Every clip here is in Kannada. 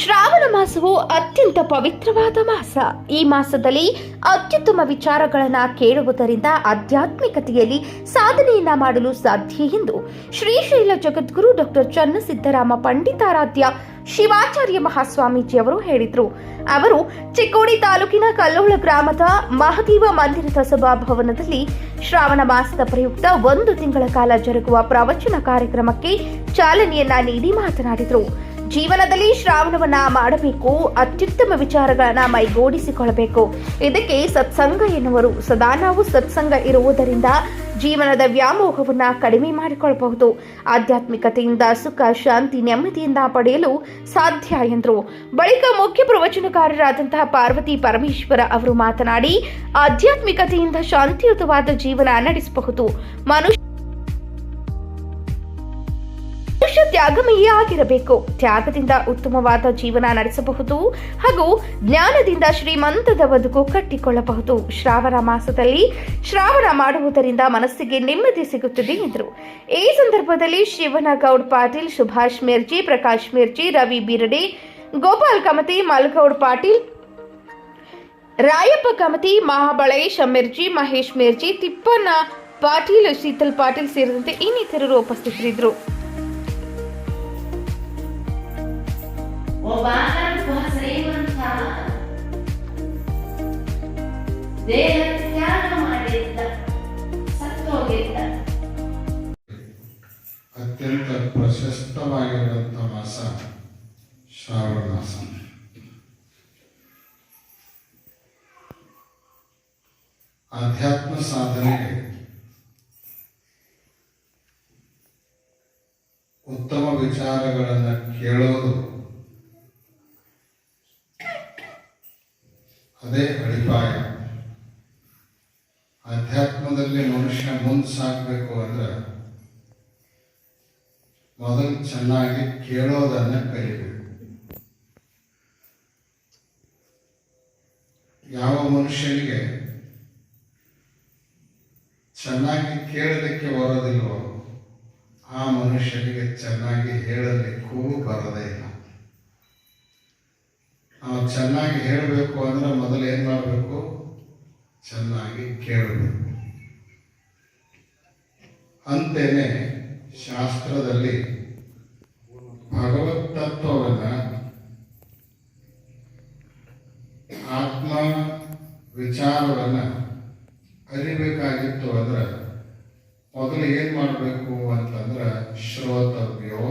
ಶ್ರಾವಣ ಮಾಸವು ಅತ್ಯಂತ ಪವಿತ್ರವಾದ ಮಾಸ. ಈ ಮಾಸದಲ್ಲಿ ಅತ್ಯುತ್ತಮ ವಿಚಾರಗಳನ್ನು ಕೇಳುವುದರಿಂದ ಆಧ್ಯಾತ್ಮಿಕತೆಯಲ್ಲಿ ಸಾಧನೆಯನ್ನ ಮಾಡಲು ಸಾಧ್ಯ ಎಂದು ಶ್ರೀಶೈಲ ಜಗದ್ಗುರು ಡಾಕ್ಟರ್ ಚನ್ನಸಿದ್ದರಾಮ ಪಂಡಿತಾರಾಧ್ಯ ಶಿವಾಚಾರ್ಯ ಮಹಾಸ್ವಾಮೀಜಿ ಅವರು ಹೇಳಿದರು. ಅವರು ಚಿಕ್ಕೋಡಿ ತಾಲೂಕಿನ ಕಲ್ಲೋಳ ಗ್ರಾಮದ ಮಹದೇವ ಮಂದಿರದ ಸಭಾಭವನದಲ್ಲಿ ಶ್ರಾವಣ ಮಾಸದ ಪ್ರಯುಕ್ತ 1 ತಿಂಗಳ ಕಾಲ ಜರುಗುವ ಪ್ರವಚನ ಕಾರ್ಯಕ್ರಮಕ್ಕೆ ಚಾಲನೆಯನ್ನ ನೀಡಿ ಮಾತನಾಡಿದರು. ಜೀವನದಲ್ಲಿ ಶ್ರಾವಣವನ್ನ ಮಾಡಬೇಕು, ಅತ್ಯುತ್ತಮ ವಿಚಾರಗಳನ್ನ ಮೈಗೂಡಿಸಿಕೊಳ್ಳಬೇಕು. ಇದಕ್ಕೆ ಸತ್ಸಂಗ ಎನ್ನುವರು. ಸದಾ ನಾವು ಸತ್ಸಂಗ ಇರುವುದರಿಂದ ಜೀವನದ ವ್ಯಾಮೋಹವನ್ನ ಕಡಿಮೆ ಮಾಡಿಕೊಳ್ಳಬಹುದು. ಆಧ್ಯಾತ್ಮಿಕತೆಯಿಂದ ಸುಖ, ಶಾಂತಿ, ನೆಮ್ಮದಿಯಿಂದ ಪಡೆಯಲು ಸಾಧ್ಯ ಎಂದರು. ಬಳಿಕ ಮುಖ್ಯ ಪ್ರವಚನಕಾರರಾದಂತಹ ಪಾರ್ವತಿ ಪರಮೇಶ್ವರ ಅವರು ಮಾತನಾಡಿ, ಆಧ್ಯಾತ್ಮಿಕತೆಯಿಂದ ಶಾಂತಿಯುತವಾದ ಜೀವನ ನಡೆಸಬಹುದು. ಮನುಷ್ಯ ತ್ಯಾಗಮಯಿ ಆಗಿರಬೇಕು. ತ್ಯಾಗದಿಂದ ಉತ್ತಮವಾದ ಜೀವನ ನಡೆಸಬಹುದು ಹಾಗೂ ಜ್ಞಾನದಿಂದ ಶ್ರೀಮಂತದ ಬದುಕು ಕಟ್ಟಿಕೊಳ್ಳಬಹುದು. ಶ್ರಾವಣ ಮಾಸದಲ್ಲಿ ಶ್ರಾವಣ ಮಾಡುವುದರಿಂದ ಮನಸ್ಸಿಗೆ ನೆಮ್ಮದಿ ಸಿಗುತ್ತದೆ ಎಂದರು. ಈ ಸಂದರ್ಭದಲ್ಲಿ ಶಿವನಗೌಡ್ ಪಾಟೀಲ್, ಸುಭಾಷ್ ಮಿರ್ಜಿ, ಪ್ರಕಾಶ್ ಮಿರ್ಜಿ, ರವಿ ಬಿರಡೆ, ಗೋಪಾಲ್ ಕಮತಿ, ಮಲ್ಗೌಡ್ ಪಾಟೀಲ್, ರಾಯಪ್ಪ ಕಮತಿ, ಮಹಾಬಳೇಶ್ ಮಿರ್ಜಿ, ಮಹೇಶ್ ಮಿರ್ಜಿ, ತಿಪ್ಪಣ್ಣ ಪಾಟೀಲ್, ಶೀತಲ್ ಪಾಟೀಲ್ ಸೇರಿದಂತೆ ಇನ್ನಿತರರು ಉಪಸ್ಥಿತರಿದ್ದರು. ಶ್ರೀಮಂತ ದೇಹ ತ್ಯಾಗ ಮಾಡಿದ್ದ ಸತ್ತೋಗಿದ್ದ ಅತ್ಯಂತ ಪ್ರಶಸ್ತವಾಗಿರುವಂಥ ಮಾಸ ಶ್ರಾವಣ ಮಾಸ. ಆಧ್ಯಾತ್ಮ ಸಾಧನೆಗೆ ಉತ್ತಮ ವಿಚಾರಗಳನ್ನು ಕೇಳೋದು ಅದೇ ಅಡಿಪಾಯ. ಅಧ್ಯಾತ್ಮದಲ್ಲಿ ಮನುಷ್ಯ ಮುಂದೆ ಸಾಗಬೇಕು ಅಂದ್ರೆ ಮೊದಲು ಚೆನ್ನಾಗಿ ಕೇಳೋದನ್ನ ಕಲಿಬೇಕು. ಯಾವ ಮನುಷ್ಯನಿಗೆ ಚೆನ್ನಾಗಿ ಕೇಳಲಿಕ್ಕೆ ಬರೋದಿಲ್ವೋ ಆ ಮನುಷ್ಯನಿಗೆ ಚೆನ್ನಾಗಿ ಹೇಳಲಿಕ್ಕೂ ಬರೋದೇ ಇಲ್ಲ. ನಾವು ಚೆನ್ನಾಗಿ ಹೇಳಬೇಕು ಅಂದ್ರೆ ಮೊದಲು ಏನು ಮಾಡಬೇಕು? ಚೆನ್ನಾಗಿ ಕೇಳಬೇಕು. ಅಂತೇನೆ ಶಾಸ್ತ್ರದಲ್ಲಿ ಭಗವತ್ ತತ್ವವನ್ನು, ಆತ್ಮ ವಿಚಾರವನ್ನು ಅರಿಬೇಕಾಗಿತ್ತು ಅಂದ್ರೆ ಮೊದಲು ಏನು ಮಾಡಬೇಕು ಅಂತಂದ್ರೆ ಶ್ರೋತವ್ಯೋ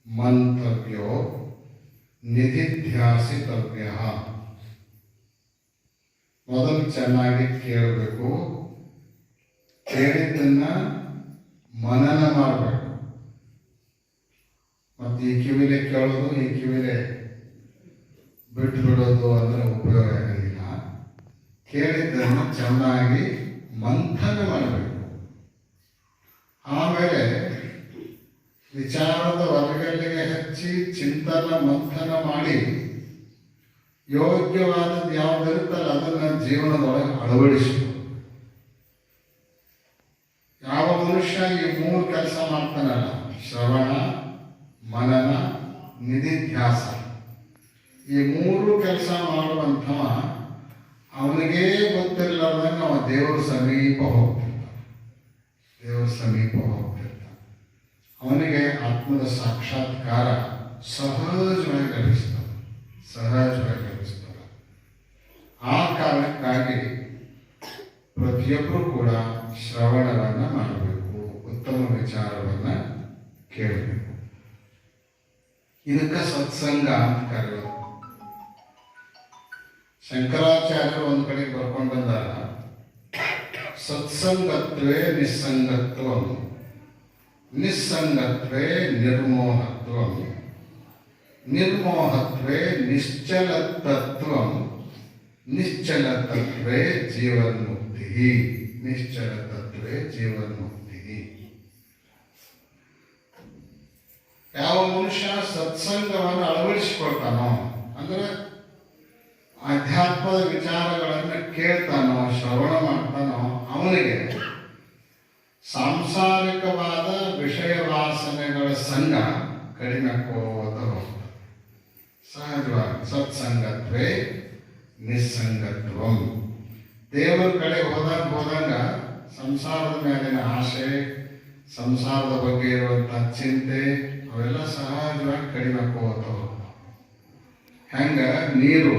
ಮಂತವ್ಯೋ ನಿಧಿಧ್ಯಾಸಿತವ್ಯ. ಮೊದಲು ಚೆನ್ನಾಗಿ ಕೇಳಬೇಕು, ಕೇಳಿದ್ದನ್ನ ಮನನ ಮಾಡಬೇಕು. ಮತ್ತು ಈ ಕಿವಿಲೆ ಕೇಳೋದು, ಈ ಕಿವಿಲೆ ಬಿಟ್ಟು ಬಿಡೋದು ಅಂದ್ರೆ ಉಪಯೋಗ ಆಗೋದಿಲ್ಲ. ಕೇಳಿದ್ದನ್ನು ಚೆನ್ನಾಗಿ ಮಂಥನ ಮಾಡಬೇಕು. ಆಮೇಲೆ ವಿಚಾರದ ಹೊರಗಲ್ಲಿಗೆ ಹಚ್ಚಿ ಚಿಂತನ ಮಂಥನ ಮಾಡಿ ಯೋಗ್ಯವಾದದ್ದು ಯಾವುದಿರುತ್ತಲ್ಲ ಅದನ್ನು ಜೀವನದೊಳಗೆ ಅಳವಡಿಸಬೇಕು. ಯಾವ ಮನುಷ್ಯ ಈ 3 ಕೆಲಸ ಮಾಡ್ತಾನಲ್ಲ, ಶ್ರವಣ, ಮನನ, ನಿಧಿಧ್ಯಾಸ, ಈ 3 ಕೆಲಸ ಮಾಡುವಂಥವ ಅವನಿಗೇ ಗೊತ್ತಿರಲಾರ್ದಂಗೆ ಅವ ದೇವರ ಸಮೀಪ ಹೋಗ್ತಿರ್ತಾನೆ. ಅವನಿಗೆ ಆತ್ಮದ ಸಾಕ್ಷಾತ್ಕಾರ ಸಹಜವಾಗಿ ಲಭಿಸ್ತದೆ. ಆ ಕಾರಣಕ್ಕಾಗಿ ಪ್ರತಿಯೊಬ್ಬರು ಕೂಡ ಶ್ರವಣವನ್ನು ಮಾಡಬೇಕು, ಉತ್ತಮ ವಿಚಾರವನ್ನು ಕೇಳಬೇಕು. ಇದಕ್ಕೆ ಸತ್ಸಂಗ ಅಂತ ಕರೆಯೋದು. ಶಂಕರಾಚಾರ್ಯರು ಒಂದು ಕಡೆ ಬರ್ಕೊಂಡು ಬಂದಾಗ ಸತ್ಸಂಗತ್ವೇ ನಿಸ್ಸಂಗತ್ವಂ, ನಿಸ್ಸಂಗತ್ವೇ ನಿರ್ಮೋಹತ್ವಂ, ನಿರ್ಮೋಹತ್ವೇ ನಿಶ್ಚಲತತ್ವಂ, ನಿಶ್ಚಲತತ್ವೇ ಜೀವನ್ಮುಕ್ತಿ, ನಿಶ್ಚಲತತ್ವೇ ಜೀವನ್ಮುಕ್ತಿ. ಯಾವ ಮನುಷ್ಯ ಸತ್ಸಂಗವನ್ನು ಅಳವಡಿಸಿಕೊಳ್ತಾನೋ ಅಂದ್ರೆ ಆಧ್ಯಾತ್ಮದ ವಿಚಾರಗಳನ್ನು ಕೇಳ್ತಾನೋ, ಶ್ರವಣ ಮಾಡ್ತಾನೋ, ಅವನಿಗೆ ಸಾಂಸಾರಿಕವಾದ ವಿಷಯ ವಾಸನೆಗಳ ಸಂಘ ಕಡಿಮೆ ಹೋಗ್ತಾ ಹೋಗ್ತದೆ. ಸತ್ಸಂಗತ್ವೇ ನಿಸ್ಸಂಗತ್ವಂ. ದೇವರ ಕಡೆ ಹೋದಂಗ ಸಂಸಾರದ ಮೇಲಿನ ಆಸೆ, ಸಂಸಾರದ ಬಗ್ಗೆ ಇರುವಂತಹ ಚಿಂತೆ ಅವೆಲ್ಲ ಸಹಜವಾಗಿ ಕಡಿಮೆ ಹೋಗ್ತಾವ. ಹೆಂಗ ನೀರು,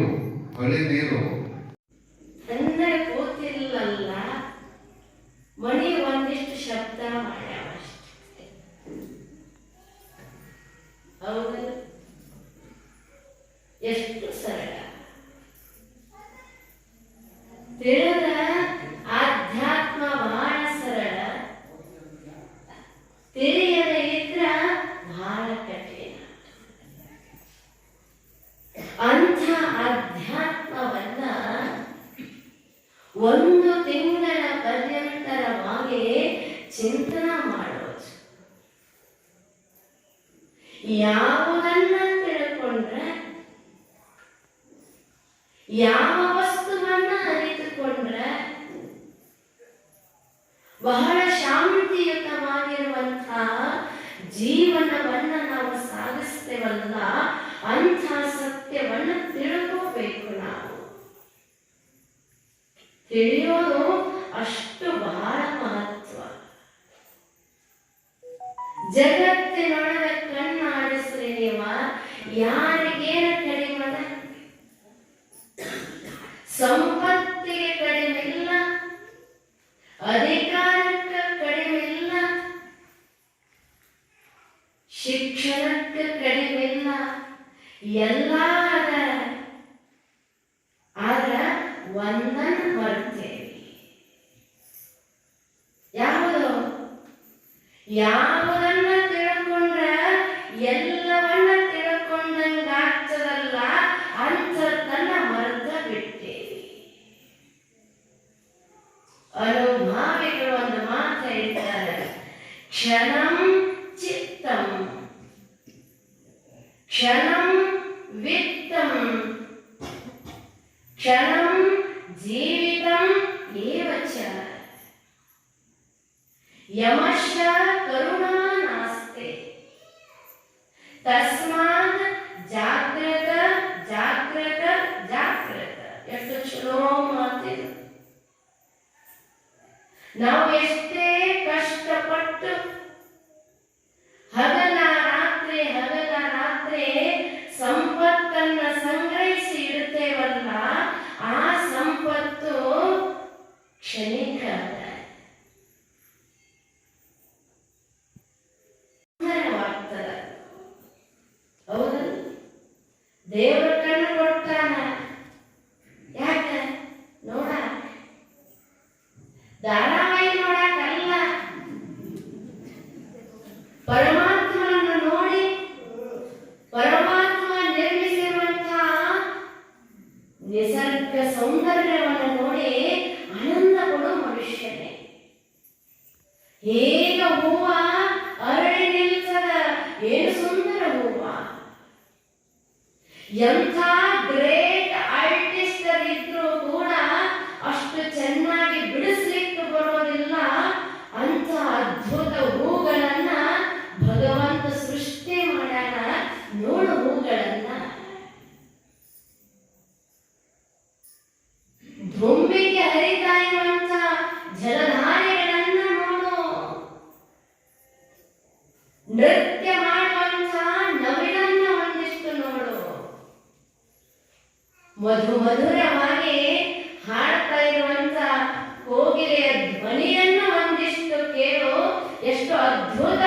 ಹೊಳಿ ನೀರು ಅಂದ್ರೆ ಕೂತಿಲ್ಲಲ್ಲ, ಮಣಿ ಒಂದಿಷ್ಟು ಶಬ್ದ ಮಾಡ್ಯಾವ ಅಷ್ಟೇ. ಹೌದು, ಎಷ್ಟು ಸರಳ. ತಿಳಿದ ಆಧ್ಯಾತ್ಮ ಬಹಳ ಸರಳ, ತಿಳಿಯದೆ ಇದ್ರ ಬಹಳ ಕಠಿಣ. ಅಂಥ ಅಧ್ಯಾತ್ಮವನ್ನ ಒಂದು ತಿಂಗಳ ಪರ್ಯಂತರವಾಗಿ ಚಿಂತನ ಮಾಡೋದು. ಯಾವುದನ್ನ ತಿಳ್ಕೊಂಡ್ರೆ, ಯಾವ ವಸ್ತುವನ್ನ ಅರಿತುಕೊಂಡ್ರೆ ಬಹಳ ಶಾಂತಿಯುತವಾಗಿರುವಂತಹ ಜೀವನವನ್ನ ನಾವು ಸಾಗಿಸ್ತೇವಲ್ಲ, ಅಂಥ ಸತ್ಯವನ್ನ ತಿಳ್ಕೋಬೇಕು. ನಾವು ತಿಳಿಯೋದು ಅಷ್ಟು ಬಹಳ ಮಹತ್ವ. ಜಗತ್ತಿನೊಳಗೆ ಕಣ್ಣಾಡಿಸ್ರಿ ನೀವ, ಯಾರಿಗೇನು ಕಡಿಮೆ? ಸಂಪತ್ತಿಗೆ ಕಡಿಮೆ ಇಲ್ಲ, ಅಧಿಕಾರಕ್ಕೆ ಕಡಿಮೆ ಇಲ್ಲ, ಶಿಕ್ಷಣಕ್ಕೆ ಕಡಿಮೆ ಇಲ್ಲ, ಎಲ್ಲ ಅದ. ಆದ್ರೆ ಒಂದನ್ನು ಮರ್ತೇವೆ. ಯಾವುದು? ಯಾವುದನ್ನ ತಿಳ್ಕೊಂಡ್ರೆ ಎಲ್ಲವನ್ನ ತಿಳ್ಕೊಂಡಂಗ ಆಗ್ತದಲ್ಲ, ಅಂಥದ್ದನ್ನ ಮರ್ತ ಬಿಟ್ಟೇವಿ. ಅನುಭಾವಿಗಳು ಒಂದು ಮಾತು ಹೇಳ್ತಾರೆ, ಕ್ಷಣಂ ಚಿತ್ತಂ ಕ್ಷಣಂ ವಿತ್ತಂ ಕ್ಷಣಂ ಜೀವಿತಂ ಏವ ಚ ಯಮಶ್ಚ ಕರುಣಾ ನಾಸ್ತೆ ತಸ್ಮಾತ್ ಜಾಗ್ರತ ಜಾಗ್ರತ ಜಾಗ್ರತ. ಎಷ್ಟು ಚಲೋ ಮಾತಿದೆ. ನಾವು ಎಷ್ಟೇ ಕಷ್ಟಪಟ್ಟು ಹಗಲ ರಾತ್ರಿ ಸಂಪತ್ತನ್ನ ಸಂಗ್ರಹಿಸಿ ಇಡುತ್ತೇವಲ್ಲ, ಆ ಸಂಪತ್ತು ಕ್ಷಣಿಕ. ಹೌದು, ದೇವರ ಕಣ್ಣು ಕೊಡ್ತಾನ. ಯಾಕೆ? ನೋಡ, ಧಾರಾವಾಹಿ ನೋಡಕ್ಕಲ್ಲ, ಪರಮಾತ್ಮನನ್ನು ನೋಡಿ ಪರಮಾತ್ಮ ನಿರ್ಮಿಸಿರುವಂತಹ ನಿಸರ್ಗ ಸೌಂದರ್ಯವನ್ನು ನೋಡಿ ಆನಂದ ಕೊಡೋ ಮನುಷ್ಯನೇ. ಹೇಗ ಹೂವ ಅರಳಿ ನಿಲ್ತದ, ಏನು ಸುಂದರ ಹೂವ. ಎಂಥ ಗ್ರೇಟ್ ಆರ್ಟಿಸ್ಟ್ ಇದ್ರೂ ಕೂಡ ಅಷ್ಟು ಚೆನ್ನಾಗಿ ಬಿಡಿಸ್ಲಿಕ್ಕೆ ಬರೋದಿಲ್ಲ. ಅಂತ ಅದ್ಭುತ ಹೂಗಳನ್ನ ಭಗವಂತ ಸೃಷ್ಟಿ ಮಾಡ್ಯಾನ. ನೋಡು ಹೂಗಳನ್ನ, ಧುಂಬಿಗೆ ಹರಿತಾ ಇರುವಂತ ಜಲಧಾರೆಗಳನ್ನ ನೋಡು, ನೃತ್ಯ ಮಾಡುವಂತ ನವಿಲನ್ನ ಒಂದಿಷ್ಟು ನೋಡು, ಮಧುರವಾಗಿ ಹಾಡ್ತಾ ಇರುವಂತ ಕೋಗಿಲೆಯ ಧ್ವನಿಯನ್ನ ಒಂದಿಷ್ಟು ಕೇಳು. ಎಷ್ಟು ಅದ್ಭುತ